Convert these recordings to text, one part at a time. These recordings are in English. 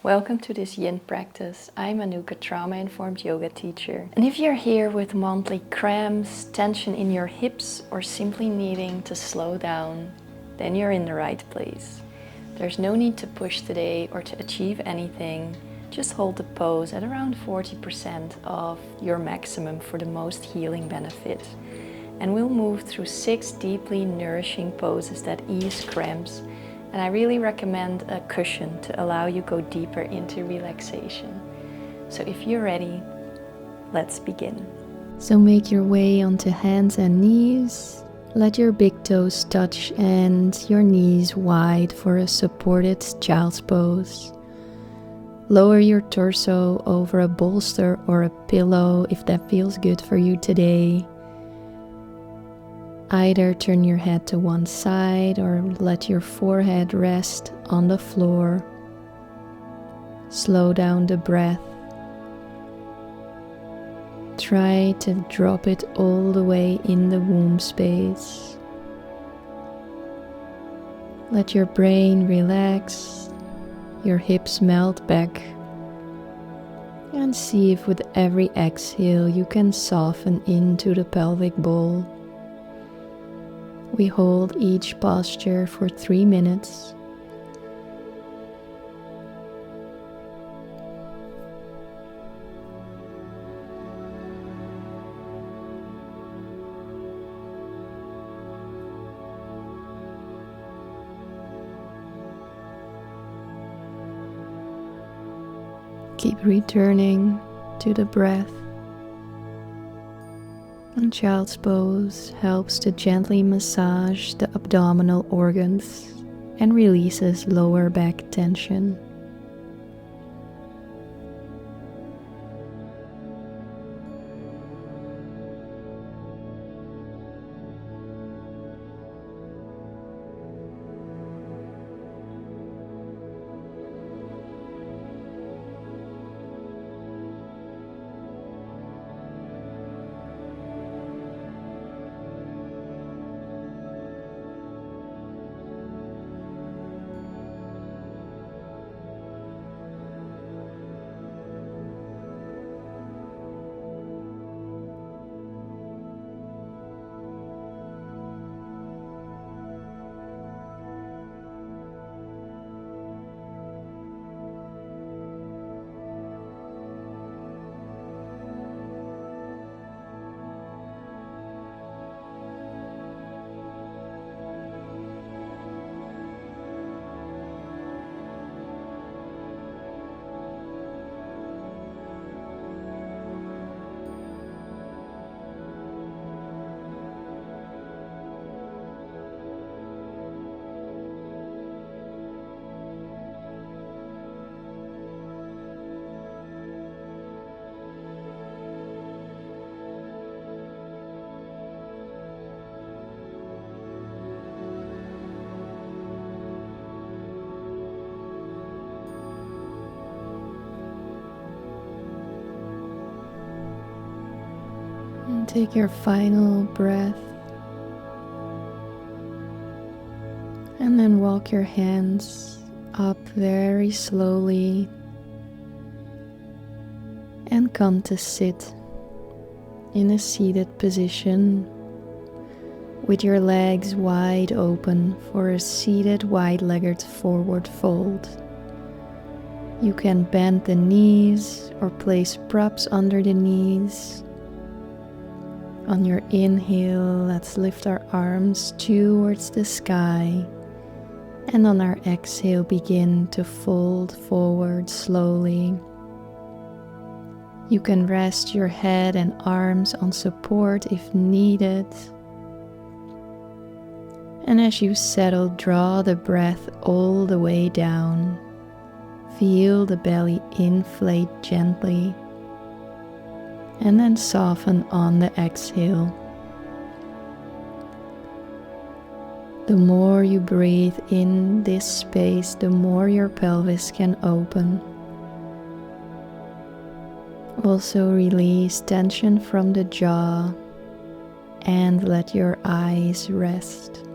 Welcome to this yin practice. I'm Anouk, a trauma-informed yoga teacher. And if you're here with monthly cramps, tension in your hips, or simply needing to slow down, then you're in the right place. There's no need to push today or to achieve anything. Just hold the pose at around 40% of your maximum for the most healing benefit. And we'll move through 6 deeply nourishing poses that ease cramps. And I really recommend a cushion to allow you go deeper into relaxation. So if you're ready, let's begin. So make your way onto hands and knees. Let your big toes touch and your knees wide for a supported child's pose. Lower your torso over a bolster or a pillow if that feels good for you today. Either turn your head to one side or let your forehead rest on the floor. Slow down the breath. Try to drop it all the way in the womb space. Let your brain relax, your hips melt back, and see if with every exhale you can soften into the pelvic bowl. We hold each posture for 3 minutes. Keep returning to the breath. And child's pose helps to gently massage the abdominal organs and releases lower back tension. And take your final breath. And then walk your hands up very slowly and come to sit in a seated position with your legs wide open for a seated wide-legged forward fold. You can bend the knees or place props under the knees. On your inhale, let's lift our arms towards the sky. And on our exhale, begin to fold forward slowly. You can rest your head and arms on support if needed. And as you settle, draw the breath all the way down. Feel the belly inflate gently. And then soften on the exhale. The more you breathe in this space, the more your pelvis can open. Also release tension from the jaw and let your eyes rest.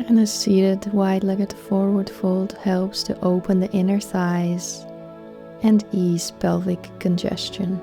And a seated wide-legged forward fold helps to open the inner thighs and ease pelvic congestion.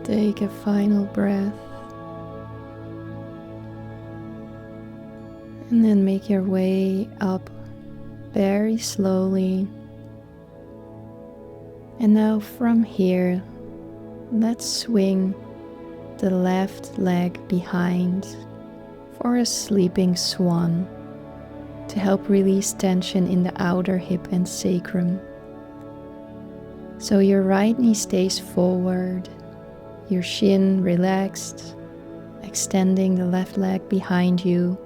Take a final breath and then make your way up very slowly. And now from here, let's swing the left leg behind for a sleeping swan to help release tension in the outer hip and sacrum. So your right knee stays forward, your shin relaxed, extending the left leg behind you,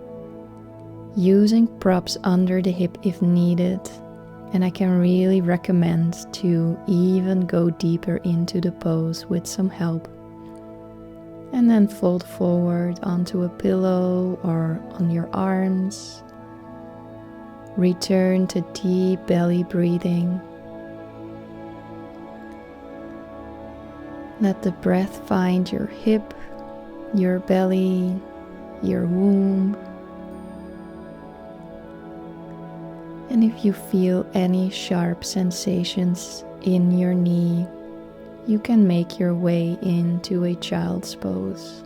using props under the hip if needed. And I can really recommend to even go deeper into the pose with some help. And then fold forward onto a pillow or on your arms. Return to deep belly breathing. Let the breath find your hip, your belly, your womb. And if you feel any sharp sensations in your knee, you can make your way into a child's pose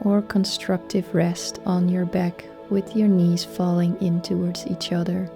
or constructive rest on your back with your knees falling in towards each other.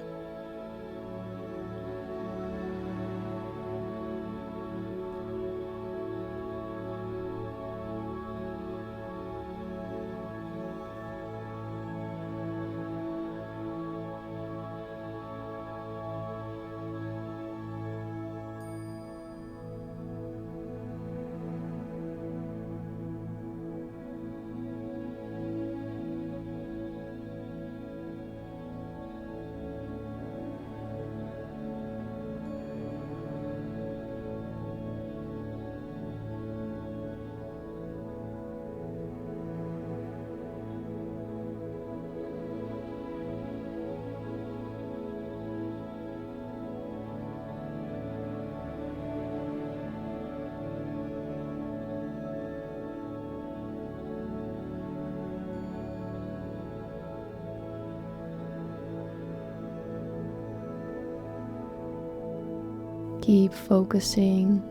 Keep focusing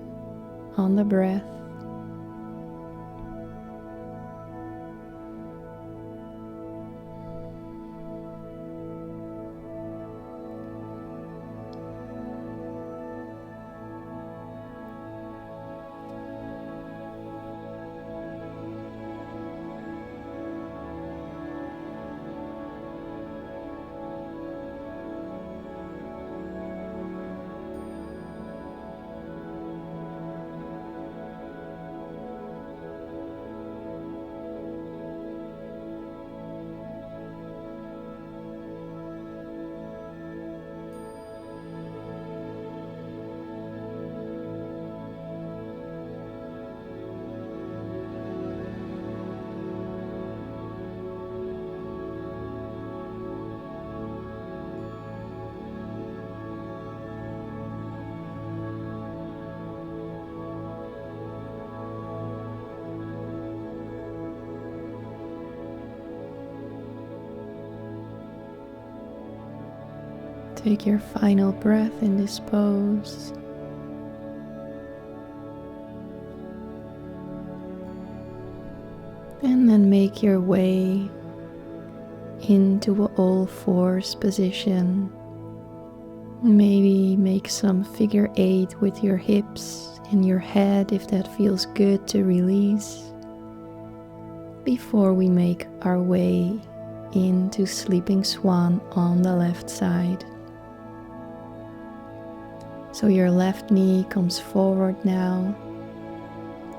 on the breath. Take your final breath in this pose. And then make your way into an all fours position. Maybe make some figure 8 with your hips and your head if that feels good to release. Before we make our way into sleeping swan on the left side. So your left knee comes forward now.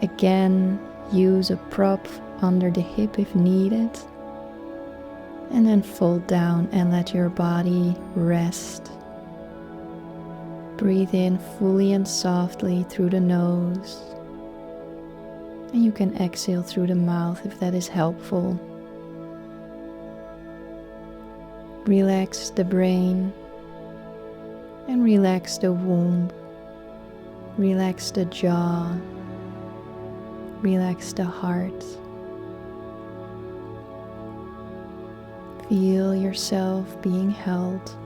Again, use a prop under the hip if needed. And then fold down and let your body rest. Breathe in fully and softly through the nose. And you can exhale through the mouth if that is helpful. Relax the brain and relax the womb. Relax the jaw. Relax the heart. Feel yourself being held.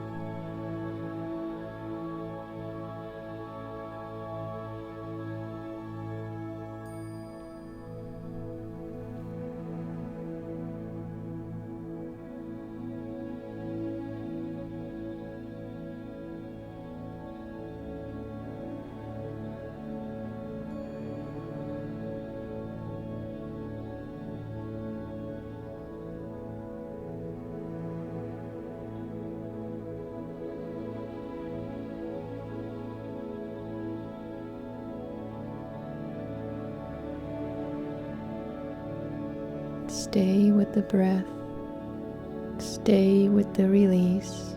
Stay with the breath. Stay with the release.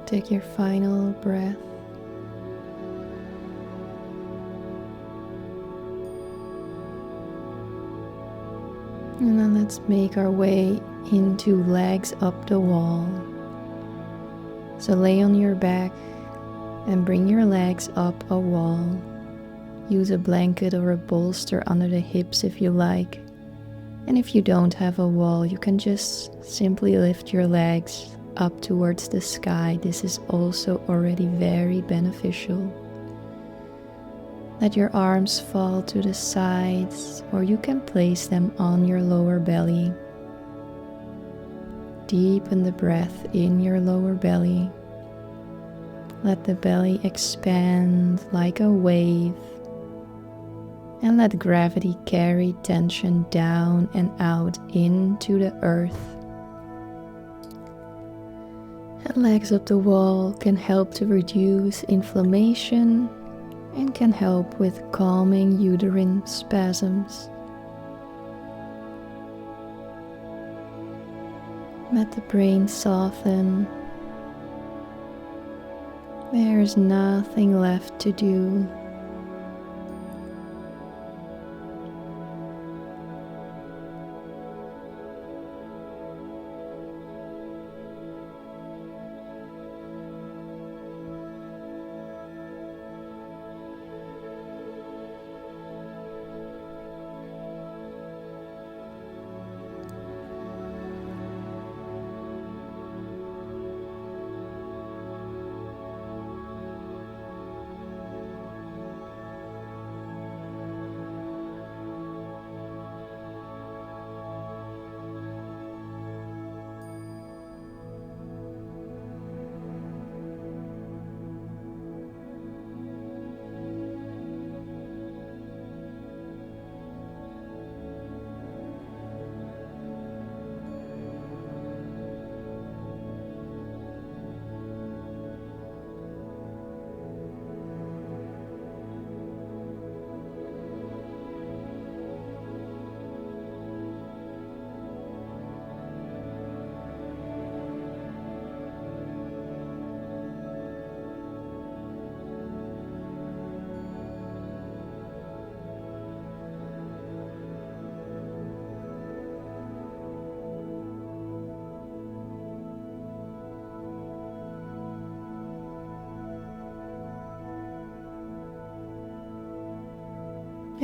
Take your final breath. And then let's make our way into legs up the wall. So lay on your back and bring your legs up a wall. Use a blanket or a bolster under the hips if you like. And if you don't have a wall, you can just simply lift your legs up towards the sky. This is also already very beneficial. Let your arms fall to the sides, or you can place them on your lower belly. Deepen the breath in your lower belly. Let the belly expand like a wave. And let gravity carry tension down and out into the earth. And legs up the wall can help to reduce inflammation and can help with calming uterine spasms. Let the brain soften. There is nothing left to do.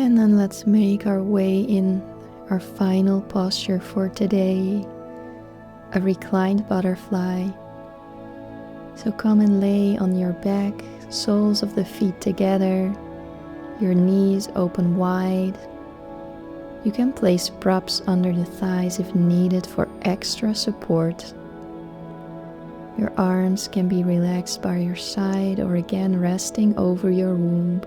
And then let's make our way in our final posture for today, a reclined butterfly. So come and lay on your back, soles of the feet together, your knees open wide. You can place props under the thighs if needed for extra support. Your arms can be relaxed by your side or again resting over your womb.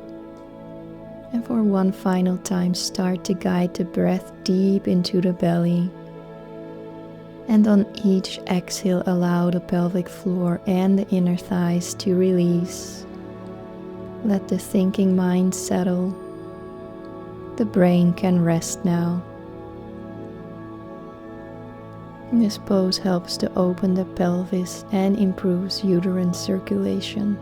And for one final time, start to guide the breath deep into the belly. And on each exhale, allow the pelvic floor and the inner thighs to release. Let the thinking mind settle. The brain can rest now. This pose helps to open the pelvis and improves uterine circulation.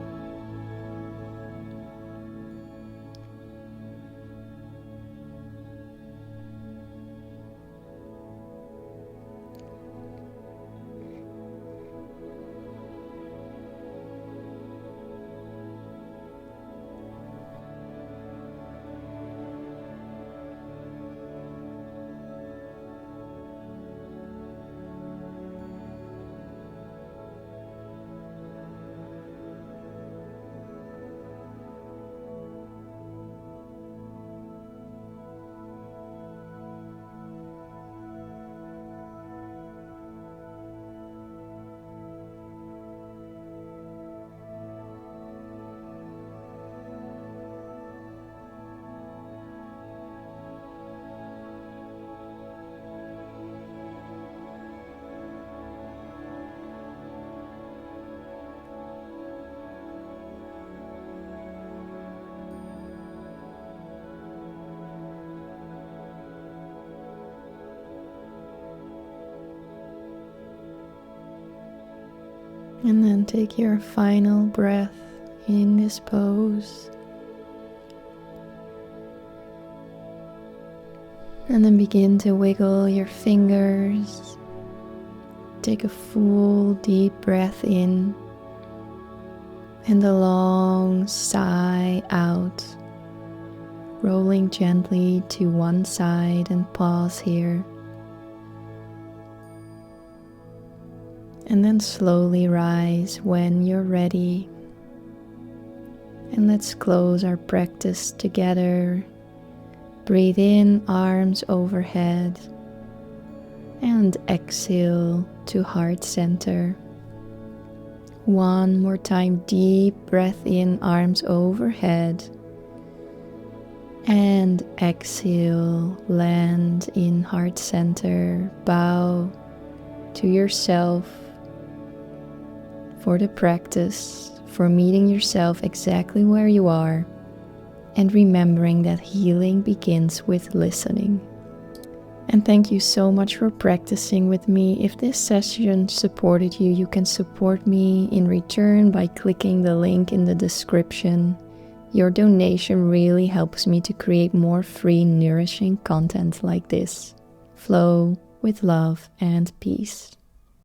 And then take your final breath in this pose. And then begin to wiggle your fingers. Take a full deep breath in and a long sigh out, rolling gently to one side and pause here. And then slowly rise when you're ready. And let's close our practice together. Breathe in, arms overhead. And exhale to heart center. One more time, deep breath in, arms overhead. And exhale, land in heart center. Bow to yourself. For the practice, for meeting yourself exactly where you are, and remembering that healing begins with listening. And thank you so much for practicing with me. If this session supported you, you can support me in return by clicking the link in the description. Your donation really helps me to create more free, nourishing content like this. Flow with love and peace.